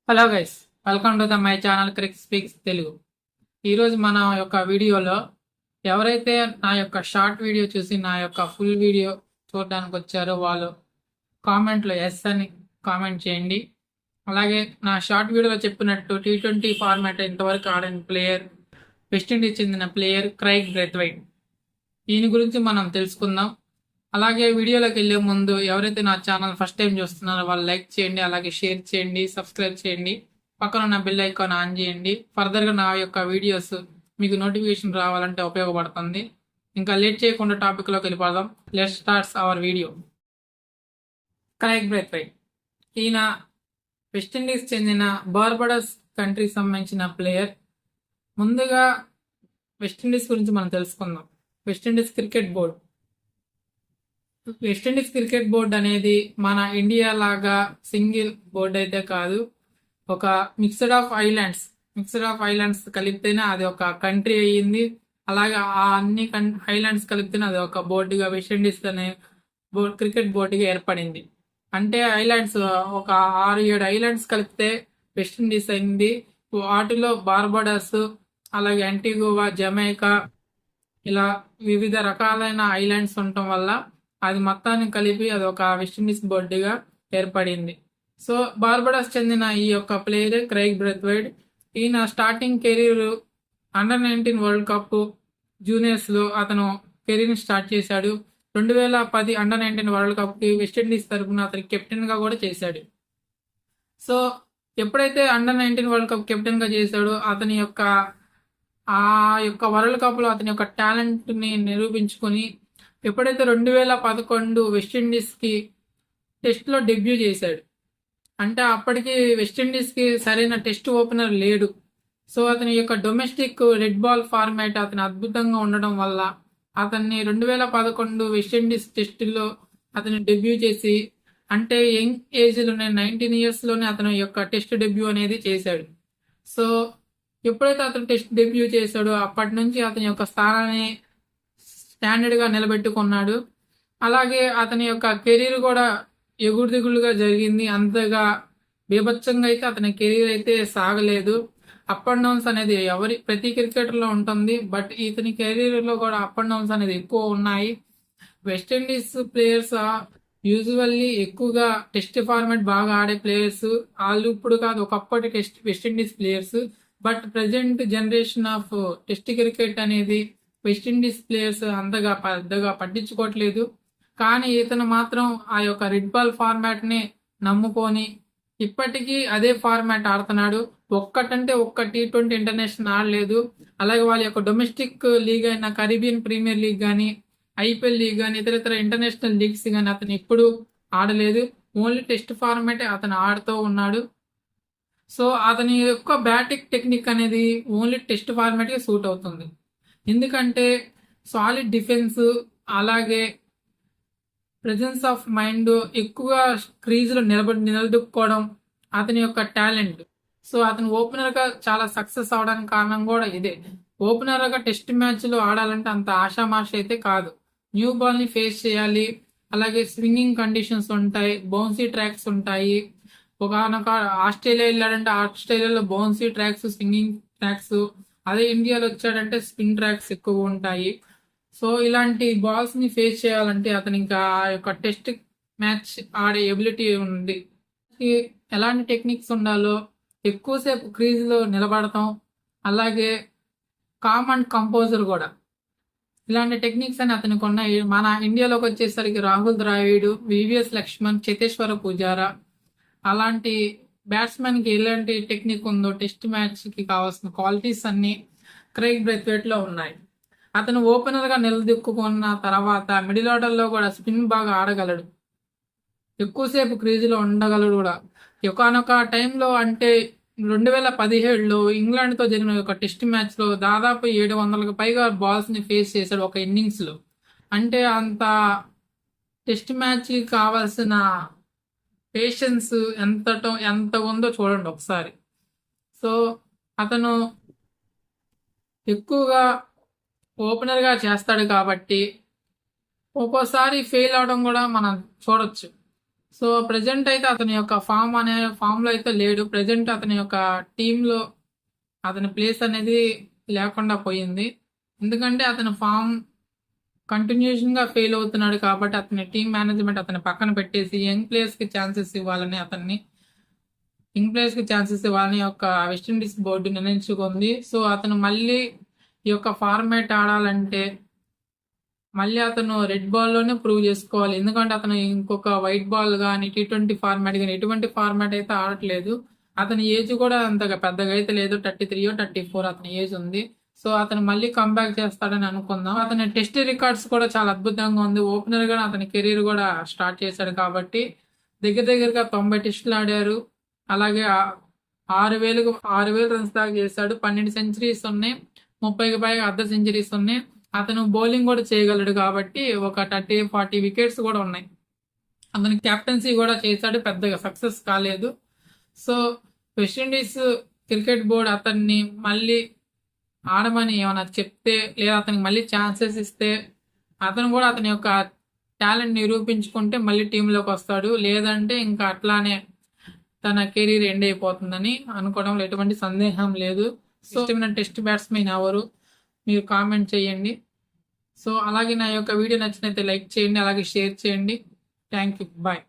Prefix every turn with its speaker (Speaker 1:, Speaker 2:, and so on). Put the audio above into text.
Speaker 1: Hello guys, welcome to the my channel Crick speaks Telugu. ఈరోజు మన యొక్క వీడియోలో ఎవరైతే నా యొక్క షార్ట్ వీడియో చూసి నా యొక్క ఫుల్ వీడియో చూడడానికి వచ్చారో వాళ్ళు కామెంట్లో ఎస్ అని కామెంట్ చేయండి. అలాగే నా షార్ట్ వీడియోలో చెప్పినట్టు T20 ఫార్మాట్ ఇంతవరకు ఆడిన ప్లేయర్, వెస్టిండీస్ చెందిన ప్లేయర్ క్రైగ్ బ్రెత్వైట్. దీని గురించి మనం తెలుసుకుందాం. అలాగే వీడియోలోకి వెళ్ళే ముందు ఎవరైతే నా ఛానల్ ఫస్ట్ టైం చూస్తున్నారో వాళ్ళు లైక్ చేయండి, అలాగే షేర్ చేయండి, సబ్స్క్రైబ్ చేయండి, పక్కన ఉన్న బెల్ ఐకాన్ ఆన్ చేయండి. ఫర్దర్గా నా యొక్క వీడియోస్ మీకు నోటిఫికేషన్ రావాలంటే ఉపయోగపడుతుంది. ఇంకా లేట్ చేయకుండా టాపిక్లోకి వెళ్ళిపోదాం. Let's starts our video. Craig Brathwaite ఈయన వెస్టిండీస్ చెందిన బార్బడోస్ కంట్రీకి సంబంధించిన ప్లేయర్. ముందుగా వెస్టిండీస్ గురించి మనం తెలుసుకుందాం. West Indies cricket board West Indies cricket board అనేది మన ఇండియా లాగా సింగిల్ బోర్డ్ అయితే కాదు. ఒక మిక్స్డ్ ఆఫ్ ఐలాండ్స్ కలిపితేనే అది ఒక కంట్రీ అయ్యింది. అలాగే ఆ అన్ని ఐలాండ్స్ కలిపితేనే అది ఒక బోర్డుగా వెస్టిండీస్ అనే క్రికెట్ బోర్డుగా ఏర్పడింది. అంటే ఐలాండ్స్ ఒక 6-7 ఐలాండ్స్ కలిపితే వెస్టిండీస్ అయింది. వాటిలో బార్బడోస్, అలాగే యాంటిగువా, జమైకా, ఇలా వివిధ రకాలైన ఐలాండ్స్ ఉండటం వల్ల అది మొత్తాన్ని కలిపి అది ఒక వెస్టిండీస్ బోర్డుగా ఏర్పడింది. సో బార్బడోస్ చెందిన ఈ యొక్క ప్లేయర్ క్రైగ్ బ్రెత్వైట్. ఈయన starting career under nineteen world cup జూనియర్స్లో అతను కెరీర్ని స్టార్ట్ చేశాడు. 2010 అండర్-19 వరల్డ్ కప్కి వెస్టిండీస్ తరఫున అతను కెప్టెన్గా కూడా చేశాడు. సో ఎప్పుడైతే అండర్-19 వరల్డ్ కప్ కెప్టెన్గా చేశాడో అతని యొక్క వరల్డ్ కప్లో అతని యొక్క టాలెంట్ని నిరూపించుకొని ఎప్పుడైతే 2011 వెస్టిండీస్కి టెస్ట్లో డెబ్యూ చేశాడు. అంటే అప్పటికి వెస్టిండీస్కి సరైన టెస్ట్ ఓపెనర్ లేడు. సో అతని యొక్క డొమెస్టిక్ రెడ్ బాల్ ఫార్మాట్ అతను అద్భుతంగా ఉండడం వల్ల అతన్ని 2011 వెస్టిండీస్ టెస్టులో అతను డెబ్యూ చేసి, అంటే యంగ్ ఏజ్లోనే 19 ఇయర్స్లోనే అతని యొక్క టెస్ట్ డెబ్యూ అనేది చేశాడు. సో ఎప్పుడైతే అతను టెస్ట్ డెబ్యూ చేశాడో అప్పటి నుంచి అతని యొక్క స్థానాన్ని స్టాండర్డ్గా నిలబెట్టుకున్నాడు. అలాగే అతని యొక్క కెరీర్ కూడా ఎగుడుదిగులుగా జరిగింది. అంతగా బీభత్సంగా అయితే అతని కెరీర్ అయితే సాగలేదు. అప్ అండ్ డౌన్స్ అనేది ప్రతి క్రికెటర్లో ఉంటుంది. బట్ ఇతని కెరీర్లో కూడా అప్ అండ్ డౌన్స్ అనేది ఎక్కువ ఉన్నాయి. వెస్టిండీస్ ప్లేయర్స్ యూజువల్లీ ఎక్కువగా టెస్ట్ ఫార్మాట్ బాగా ఆడే ప్లేయర్స్ వాళ్ళు ఇప్పుడు కాదు, ఒకప్పటి West Indies players. But present generation of test cricket అనేది వెస్టిండీస్ ప్లేయర్స్ అంతగా పెద్దగా పట్టించుకోవట్లేదు. కానీ ఇతను మాత్రం ఆ యొక్క రెడ్ బాల్ ఫార్మాట్ని నమ్ముకొని ఇప్పటికీ అదే ఫార్మాట్ ఆడుతున్నాడు. ఒక్కటంటే ఒక్క T20 ఇంటర్నేషనల్ ఆడలేదు. అలాగే వాళ్ళ యొక్క డొమెస్టిక్ లీగ్ అయిన కరీబియన్ ప్రీమియర్ లీగ్ కానీ, IPL లీగ్ కానీ, ఇతర ఇంటర్నేషనల్ లీగ్స్ కానీ అతను ఎప్పుడు ఆడలేదు. ఓన్లీ టెస్ట్ ఫార్మాటే అతను ఆడుతూ ఉన్నాడు. సో అతని యొక్క బ్యాటింగ్ టెక్నిక్ అనేది ఓన్లీ టెస్ట్ ఫార్మాట్కి సూట్ అవుతుంది. ఎందుకంటే సాలిడ్ డిఫెన్స్, అలాగే ప్రెజెన్స్ ఆఫ్ మైండ్, ఎక్కువగా క్రీజ్లో నిలదొక్కుకోవడం అతని యొక్క టాలెంట్. సో అతను ఓపెనర్గా చాలా సక్సెస్ అవడానికి కారణం కూడా ఇదే. ఓపెనర్గా టెస్ట్ మ్యాచ్లో ఆడాలంటే అంత ఆషామాష అయితే కాదు. న్యూ బాల్ని ఫేస్ చేయాలి. అలాగే స్వింగింగ్ కండిషన్స్ ఉంటాయి, బౌన్సీ ట్రాక్స్ ఉంటాయి. ఒకనొక ఆస్ట్రేలియా వెళ్ళాడంటే ఆస్ట్రేలియాలో బౌన్సీ ట్రాక్స్, స్వింగింగ్ ట్రాక్స్. అదే ఇండియాలో వచ్చాడంటే స్పిన్ ట్రాక్స్ ఎక్కువ ఉంటాయి. సో ఇలాంటి బాల్స్ ని ఫేస్ చేయాలంటే అతను ఇంకా ఆ యొక్క టెస్ట్ మ్యాచ్ ఆడే ఎబిలిటీ ఉంది. ఎలాంటి టెక్నిక్స్ ఉండాలో, ఎక్కువసేపు క్రీజ్లో నిలబడటం, అలాగే కామ్ అండ్ కంపోజర్ కూడా, ఇలాంటి టెక్నిక్స్ అని అతనికి ఉన్నాయి. మన ఇండియాలోకి వచ్చేసరికి రాహుల్ ద్రావిడ్, VVS లక్ష్మణ్, చేతేశ్వర పూజారా అలాంటి బ్యాట్స్మెన్కి ఎలాంటి టెక్నిక్ ఉందో టెస్ట్ మ్యాచ్కి కావాల్సిన క్వాలిటీస్ అన్ని క్రైగ్ బ్రెత్వైట్లో ఉన్నాయి. అతను ఓపెనర్గా నిలదొక్కున్న తర్వాత మిడిల్ ఆర్డర్లో కూడా స్పిన్ బాగా ఆడగలడు, ఎక్కువసేపు క్రీజులో ఉండగలడు కూడా. ఒకనొక టైంలో అంటే 2017లో ఇంగ్లాండ్తో జరిగిన ఒక టెస్ట్ మ్యాచ్లో దాదాపు 700కు పైగా బాల్స్ని ఫేస్ చేశాడు ఒక ఇన్నింగ్స్లో. అంటే అంత టెస్ట్ మ్యాచ్కి కావాల్సిన పేషెన్స్ ఎంత ఉందో చూడండి ఒకసారి. సో అతను ఎక్కువగా ఓపెనర్గా చేస్తాడు కాబట్టి ఒక్కోసారి ఫెయిల్ అవడం కూడా మనం చూడొచ్చు. సో ప్రజెంట్ అయితే అతని యొక్క ఫామ్ లో అయితే లేడు. ప్రజెంట్ అతని యొక్క టీంలో అతని ప్లేస్ అనేది లేకుండా పోయింది. ఎందుకంటే అతని ఫామ్ కంటిన్యూషన్ గా ఫెయిల్ అవుతున్నాడు కాబట్టి అతని టీం మేనేజ్మెంట్ అతని పక్కన పెట్టేసి యంగ్ ప్లేయర్స్ కి ఛాన్సెస్ ఇవ్వాలని యొక్క వెస్టిండీస్ బోర్డు నిర్ణయించుకుంది. సో అతను మళ్ళీ ఈ యొక్క ఫార్మాట్ ఆడాలంటే మళ్ళీ అతను రెడ్ బాల్ లోనే ప్రూవ్ చేసుకోవాలి. ఎందుకంటే అతను ఇంకొక వైట్ బాల్ కానీ T20 ఫార్మాట్ కానీ ఎటువంటి ఫార్మాట్ అయితే ఆడట్లేదు. అతని ఏజ్ కూడా అంతగా పెద్దగా అయితే లేదు. 33 34 అతని ఏజ్ ఉంది. సో అతను మళ్ళీ కంబ్యాక్ చేస్తాడని అనుకుందాం. అతని టెస్ట్ రికార్డ్స్ కూడా చాలా అద్భుతంగా ఉంది. ఓపెనర్ గా అతని కెరీర్ కూడా స్టార్ట్ చేశాడు కాబట్టి దగ్గరగా 90 టెస్టులు ఆడారు. అలాగే 6,000 రన్స్ దాకా చేశాడు. 12 సెంచరీస్ ఉన్నాయి. 30కి పైగా అర్ధ సెంచరీస్ ఉన్నాయి. అతను బౌలింగ్ కూడా చేయగలడు కాబట్టి ఒక 30-40 వికెట్స్ కూడా ఉన్నాయి. అతను కెప్టెన్సీ కూడా చేశాడు. పెద్దగా సక్సెస్ కాలేదు. సో వెస్టిండీస్ క్రికెట్ బోర్డు అతన్ని మళ్ళీ ఆడమని ఏమైనా చెప్తే లేదా అతనికి మళ్ళీ ఛాన్సెస్ ఇస్తే అతను కూడా అతని యొక్క టాలెంట్ నిరూపించుకుంటే మళ్ళీ టీంలోకి వస్తాడు. లేదంటే ఇంకా అట్లానే తన కెరీర్ ఎండ్ అయిపోతుందని అనుకోవడంలో ఎటువంటి సందేహం లేదు. సో ఇష్టమైన టెస్ట్ బ్యాట్స్మెన్ ఎవరు మీరు కామెంట్ చేయండి. సో అలాగే నా యొక్క వీడియో నచ్చినైతే లైక్ చేయండి, అలాగే షేర్ చేయండి. Thank you. బాయ్.